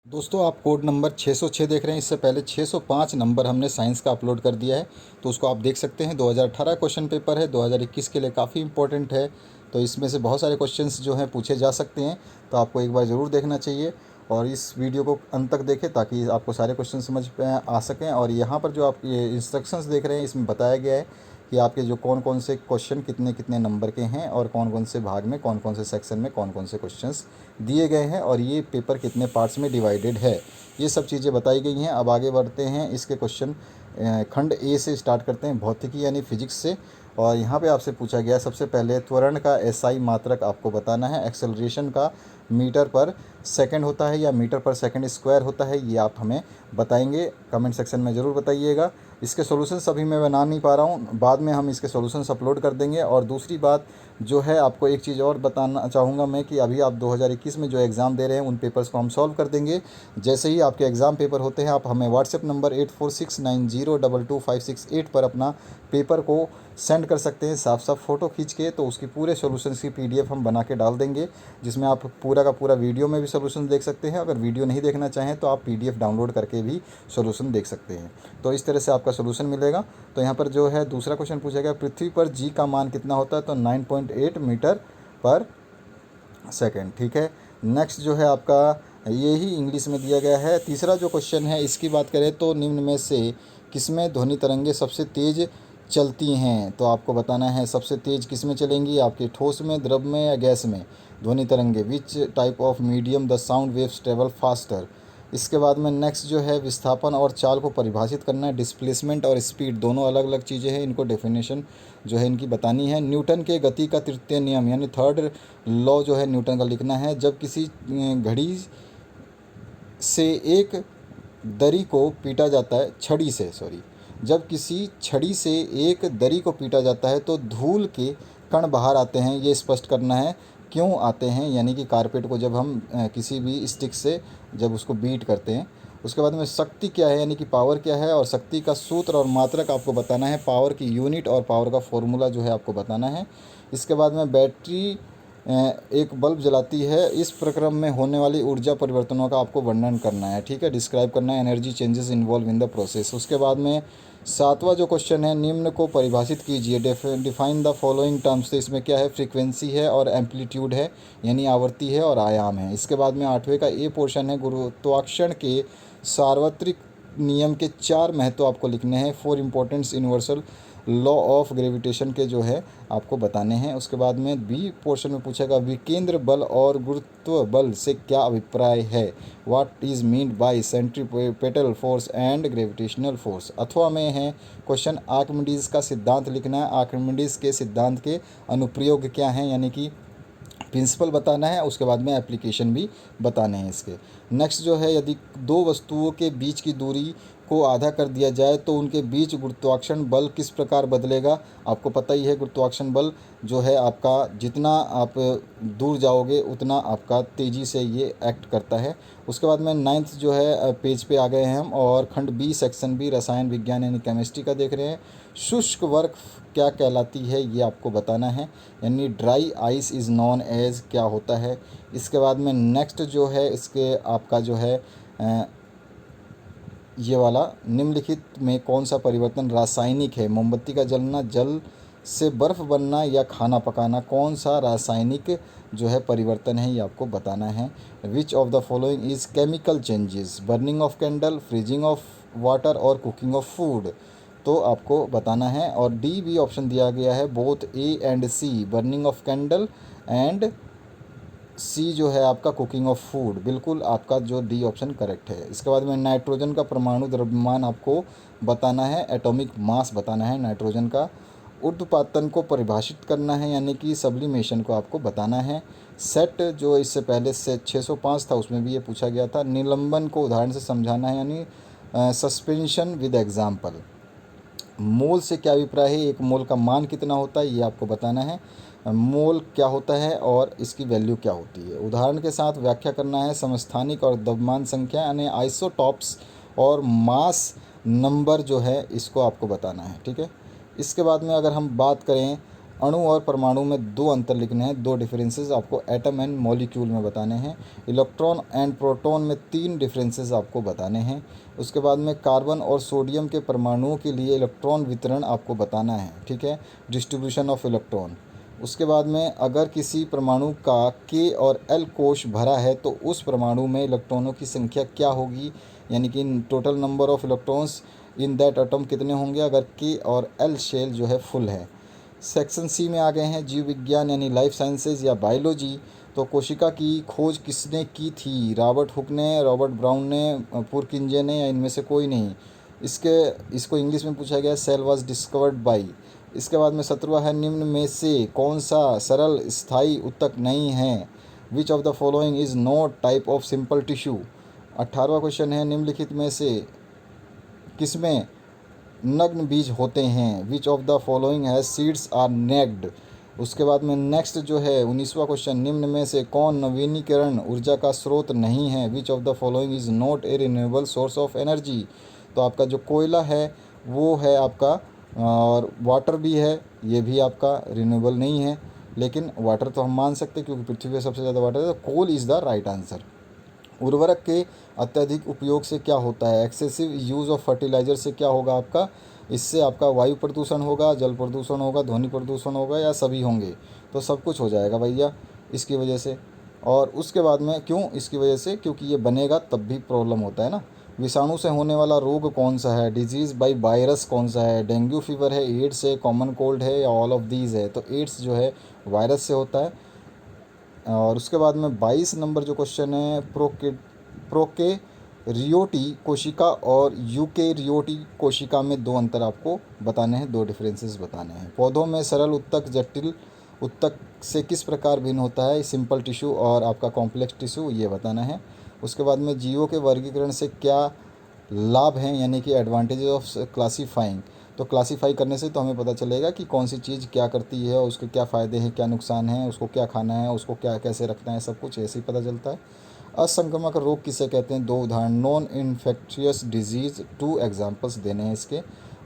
दोस्तों आप code number 606 देख रहे हैं। इससे पहले 605 नंबर हमने साइंस का अपलोड कर दिया है, तो उसको आप देख सकते हैं। 2018 क्वेश्चन पेपर है, 2021 के लिए काफ़ी इंपॉर्टेंट है। तो इसमें से बहुत सारे क्वेश्चंस जो हैं पूछे जा सकते हैं, तो आपको एक बार ज़रूर देखना चाहिए और इस वीडियो को अंत तक देखें ताकि आपको सारे क्वेश्चन समझ आ सकें। और यहाँ पर जो आप ये इंस्ट्रक्शंस देख रहे हैं, इसमें बताया गया है कि आपके जो कौन कौन से क्वेश्चन कितने कितने नंबर के हैं और कौन कौन से भाग में, कौन कौन से सेक्शन में कौन कौन से क्वेश्चंस दिए गए हैं और ये पेपर कितने पार्ट्स में डिवाइडेड है, ये सब चीज़ें बताई गई हैं। अब आगे बढ़ते हैं, इसके क्वेश्चन खंड ए से स्टार्ट करते हैं, भौतिकी यानी फिजिक्स से। और यहाँ पे आपसे पूछा गया सबसे पहले त्वरण का एसआई मात्रक आपको बताना है। एक्सेलरेशन का मीटर पर सेकंड होता है या मीटर पर सेकंड स्क्वायर होता है, ये आप हमें बताएंगे। कमेंट सेक्शन में ज़रूर बताइएगा। इसके सॉल्यूशंस अभी मैं बना नहीं पा रहा हूँ, बाद में हम इसके सॉल्यूशंस अपलोड कर देंगे। और दूसरी बात जो है, आपको एक चीज़ और बताना चाहूँगा मैं कि अभी आप 2021 में जो एग्ज़ाम दे रहे हैं उन पेपर्स को हम सॉल्व कर देंगे। जैसे ही आपके एग्ज़ाम पेपर होते हैं, आप हमें व्हाट्सएप नंबर 8469022568 पर अपना पेपर को सेंड कर सकते हैं, साफ साफ फ़ोटो खींच के। तो उसकी पूरे सॉल्यूशंस की पीडीएफ हम बना के डाल देंगे, जिसमें आप पूरा का पूरा वीडियो में भी सॉल्यूशन देख सकते हैं। अगर वीडियो नहीं देखना चाहें तो आप पीडीएफ डाउनलोड करके भी सॉल्यूशन देख सकते हैं। तो इस तरह से आपका सॉल्यूशन मिलेगा। तो यहाँ पर जो है दूसरा क्वेश्चन पूछा गया, पृथ्वी पर जी का मान कितना होता है, तो 9.8 मीटर पर सेकेंड। ठीक है। नेक्स्ट जो है आपका ये ही इंग्लिश में दिया गया है। तीसरा जो क्वेश्चन है, इसकी बात करें तो निम्न में से किसमें ध्वनि तरंगे सबसे तेज़ चलती हैं, तो आपको बताना है सबसे तेज़ किस में चलेंगी, आपके ठोस में, द्रव में या गैस में ध्वनि तरंगे। Which type of medium the sound waves travel faster. इसके बाद में नेक्स्ट जो है विस्थापन और चाल को परिभाषित करना है। डिस्प्लेसमेंट और स्पीड दोनों अलग अलग चीज़ें हैं, इनको डेफिनेशन जो है इनकी बतानी है। न्यूटन के गति का तृतीय नियम यानी थर्ड लॉ जो है न्यूटन का लिखना है। जब किसी घड़ी से एक दरी को पीटा जाता है, छड़ी से सॉरी, जब किसी छड़ी से एक दरी को पीटा जाता है तो धूल के कण बाहर आते हैं। ये स्पष्ट करना है क्यों आते हैं, यानी कि कारपेट को जब हम किसी भी स्टिक से जब उसको बीट करते हैं। उसके बाद में शक्ति क्या है, यानी कि पावर क्या है, और शक्ति का सूत्र और मात्रक आपको बताना है। पावर की यूनिट और पावर का फॉर्मूला जो है आपको बताना है। इसके बाद में बैटरी एक बल्ब जलाती है, इस प्रक्रम में होने वाली ऊर्जा परिवर्तनों का आपको वर्णन करना है। ठीक है, डिस्क्राइब करना है energy changes involve in the process. उसके बाद में सातवां जो क्वेश्चन है, निम्न को परिभाषित कीजिए, डिफाइन द फॉलोइंग टर्म्स। तो इसमें क्या है, फ्रीक्वेंसी है और एम्पलीट्यूड है, यानी आवृत्ति है और आयाम है। इसके बाद में आठवें का ए पोर्शन है, गुरुत्वाकर्षण के सार्वत्रिक नियम के 4 महत्व आपको लिखने हैं। 4 importance universal law of gravitation के जो है आपको बताने हैं। उसके बाद में बी पोर्शन में पूछेगा, विकेंद्र बल और गुरुत्व बल से क्या अभिप्राय है, what is mean by centripetal force and gravitational force. अथवा में है क्वेश्चन, आर्किमिडीज का सिद्धांत लिखना है। आर्किमिडीज के सिद्धांत के अनुप्रयोग क्या हैं, यानी कि प्रिंसिपल बताना है। उसके बाद में एप्लीकेशन भी बताने हैं इसके। नेक्स्ट जो है, यदि दो वस्तुओं के बीच की दूरी को आधा कर दिया जाए तो उनके बीच गुरुत्वाकर्षण बल किस प्रकार बदलेगा। आपको पता ही है, गुरुत्वाकर्षण बल जो है आपका जितना आप दूर जाओगे उतना आपका तेज़ी से ये एक्ट करता है। उसके बाद में नाइन्थ जो है पेज पे आ गए हैं हम, और खंड बी सेक्शन बी रसायन विज्ञान यानी केमिस्ट्री का देख रहे हैं। शुष्क वर्क क्या कहलाती है, ये आपको बताना है, यानी dry ice is known as क्या होता है। इसके बाद में नेक्स्ट जो है इसके आपका जो है ये वाला, निम्नलिखित में कौन सा परिवर्तन रासायनिक है, मोमबत्ती का जलना, जल से बर्फ़ बनना या खाना पकाना, कौन सा रासायनिक जो है परिवर्तन है, ये आपको बताना है। Which of the following is chemical changes, burning of candle, freezing of water और कुकिंग ऑफ फूड, तो आपको बताना है। और डी बी ऑप्शन दिया गया है, both A and C, burning of candle and C जो है आपका कुकिंग ऑफ फूड। बिल्कुल आपका जो डी ऑप्शन करेक्ट है। इसके बाद में नाइट्रोजन का परमाणु द्रव्यमान आपको बताना है, एटॉमिक मास बताना है नाइट्रोजन का। ऊर्ध्वपातन को परिभाषित करना है, यानी कि सब्लिमेशन को आपको बताना है। सेट जो इससे पहले से 605 था उसमें भी ये पूछा गया था। निलंबन को उदाहरण से समझाना है, यानी सस्पेंशन विद एग्जाम्पल। मोल से क्या अभिप्राय है, एक मोल का मान कितना होता है, ये आपको बताना है। मोल क्या होता है और इसकी वैल्यू क्या होती है, उदाहरण के साथ व्याख्या करना है। समस्थानिक और द्रव्यमान संख्या यानी आइसोटॉप्स और मास नंबर जो है इसको आपको बताना है। ठीक है। इसके बाद में अगर हम बात करें अणु और परमाणु में दो अंतर लिखने हैं, दो डिफरेंसेस आपको एटम एंड मॉलिक्यूल में बताने हैं। इलेक्ट्रॉन एंड प्रोटॉन में तीन डिफरेंसेस आपको बताने हैं। उसके बाद में कार्बन और सोडियम के परमाणुओं के लिए इलेक्ट्रॉन वितरण आपको बताना है, ठीक है, डिस्ट्रीब्यूशन ऑफ इलेक्ट्रॉन। उसके बाद में अगर किसी परमाणु का के और एल कोश भरा है तो उस परमाणु में इलेक्ट्रॉनों की संख्या क्या होगी, यानी कि total number of electrons in that atom कितने होंगे अगर के और एल शेल जो है फुल है। सेक्शन सी में आ गए हैं जीव विज्ञान यानी लाइफ साइंसेज या बायोलॉजी। तो कोशिका की खोज किसने की थी, रॉबर्ट हुक ने, रॉबर्ट ब्राउन ने, पुरकिंजे ने, या इनमें से कोई नहीं। इसको इंग्लिश में पूछा गया, सेल वाज डिस्कवर्ड बाई। इसके बाद में 17वां है, निम्न में से कौन सा सरल स्थायी ऊतक नहीं है, which of the following is not type of simple tissue. 18वां क्वेश्चन है, निम्नलिखित में से किसमें नग्न बीज होते हैं, which of the following has seeds are naked. उसके बाद में नेक्स्ट जो है 19वां क्वेश्चन, निम्न में से कौन नवीनीकरण ऊर्जा का स्रोत नहीं है, which of the following is not a renewable source of energy. तो आपका जो कोयला है वो है आपका, और वाटर भी है, ये भी आपका रिन्यूएबल नहीं है, लेकिन वाटर तो हम मान सकते हैं क्योंकि पृथ्वी पर सबसे ज़्यादा वाटर है, तो coal is the right answer. उर्वरक के अत्यधिक उपयोग से क्या होता है, एक्सेसिव यूज़ ऑफ फर्टिलाइज़र से क्या होगा आपका, इससे आपका वायु प्रदूषण होगा, जल प्रदूषण होगा, ध्वनि प्रदूषण होगा, या सभी होंगे। तो सब कुछ हो जाएगा भैया इसकी वजह से। और उसके बाद में क्यों इसकी वजह से, क्योंकि ये बनेगा तब भी प्रॉब्लम होता है ना। विषाणु से होने वाला रोग कौन सा है, डिजीज़ बाई वायरस कौन सा है, डेंगू फीवर है, एड्स है, कॉमन कोल्ड है, या ऑल ऑफ दीज है। तो एड्स जो है वायरस से होता है। और उसके बाद में 22 नंबर जो क्वेश्चन है, प्रोकेरियोटी कोशिका और यूकेरियोटी कोशिका में दो अंतर आपको बताने हैं, दो डिफरेंसेस बताने हैं। पौधों में सरल उत्तक जटिल उत्तक से किस प्रकार भिन्न होता है, सिंपल टिश्यू और आपका कॉम्प्लेक्स टिश्यू, ये बताना है। उसके बाद में जीवों के वर्गीकरण से क्या लाभ हैं, यानी कि एडवांटेजेस ऑफ क्लासीफाइंग। तो क्लासीफाई करने से तो हमें पता चलेगा कि कौन सी चीज़ क्या करती है, उसके क्या फ़ायदे हैं, क्या नुकसान हैं, उसको क्या खाना है, उसको क्या कैसे रखना है, सब कुछ ऐसे ही पता चलता है। असंक्रामक रोग किसे कहते हैं, दो उदाहरण, नॉन इन्फेक्शियस डिजीज़, 2 एग्जाम्पल्स देने हैं इसके।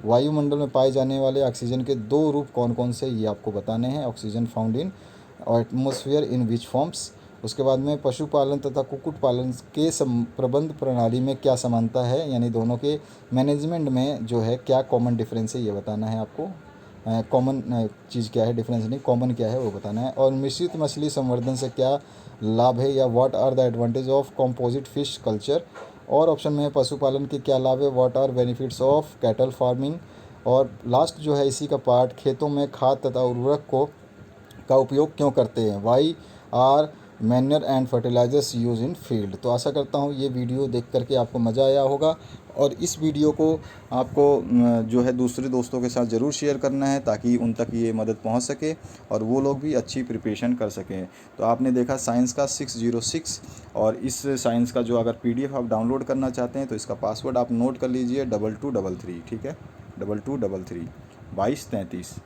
वायुमंडल में पाए जाने वाले ऑक्सीजन के दो रूप कौन कौन से, ये आपको बताने हैं। Oxygen found in atmosphere in which forms. उसके बाद में पशुपालन तथा कुक्कुट पालन के प्रबंध प्रणाली में क्या समानता है, यानी दोनों के मैनेजमेंट में जो है क्या कॉमन डिफरेंस है, ये बताना है आपको। कॉमन चीज़ क्या है, डिफरेंस नहीं, कॉमन क्या है वो बताना है। और मिश्रित मछली संवर्धन से क्या लाभ है, या what are the advantage of composite fish culture. और ऑप्शन में है पशुपालन के क्या लाभ है, what are benefits of cattle farming. और लास्ट जो है इसी का पार्ट, खेतों में खाद तथा उर्वरक का उपयोग क्यों करते हैं, why are manure and fertilisers use in field. तो आशा करता हूँ ये वीडियो देख करके आपको मज़ा आया होगा, और इस वीडियो को आपको जो है दूसरे दोस्तों के साथ ज़रूर शेयर करना है ताकि उन तक ये मदद पहुंच सके और वो लोग भी अच्छी प्रिपरेशन कर सकें। तो आपने देखा साइंस का 606, और इस साइंस का जो अगर PDF आप डाउनलोड करना चाहते हैं तो इसका पासवर्ड आप नोट कर लीजिए, 2233, ठीक है, 2233 2233।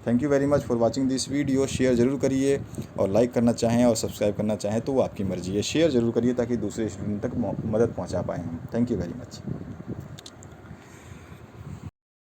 Thank you very much for watching this video. Share ज़रूर करिए, और लाइक करना चाहें और सब्सक्राइब करना चाहें तो वो आपकी मर्ज़ी है। शेयर ज़रूर करिए ताकि दूसरे स्टूडेंट तक मदद पहुंचा पाएँ हम। Thank you very much.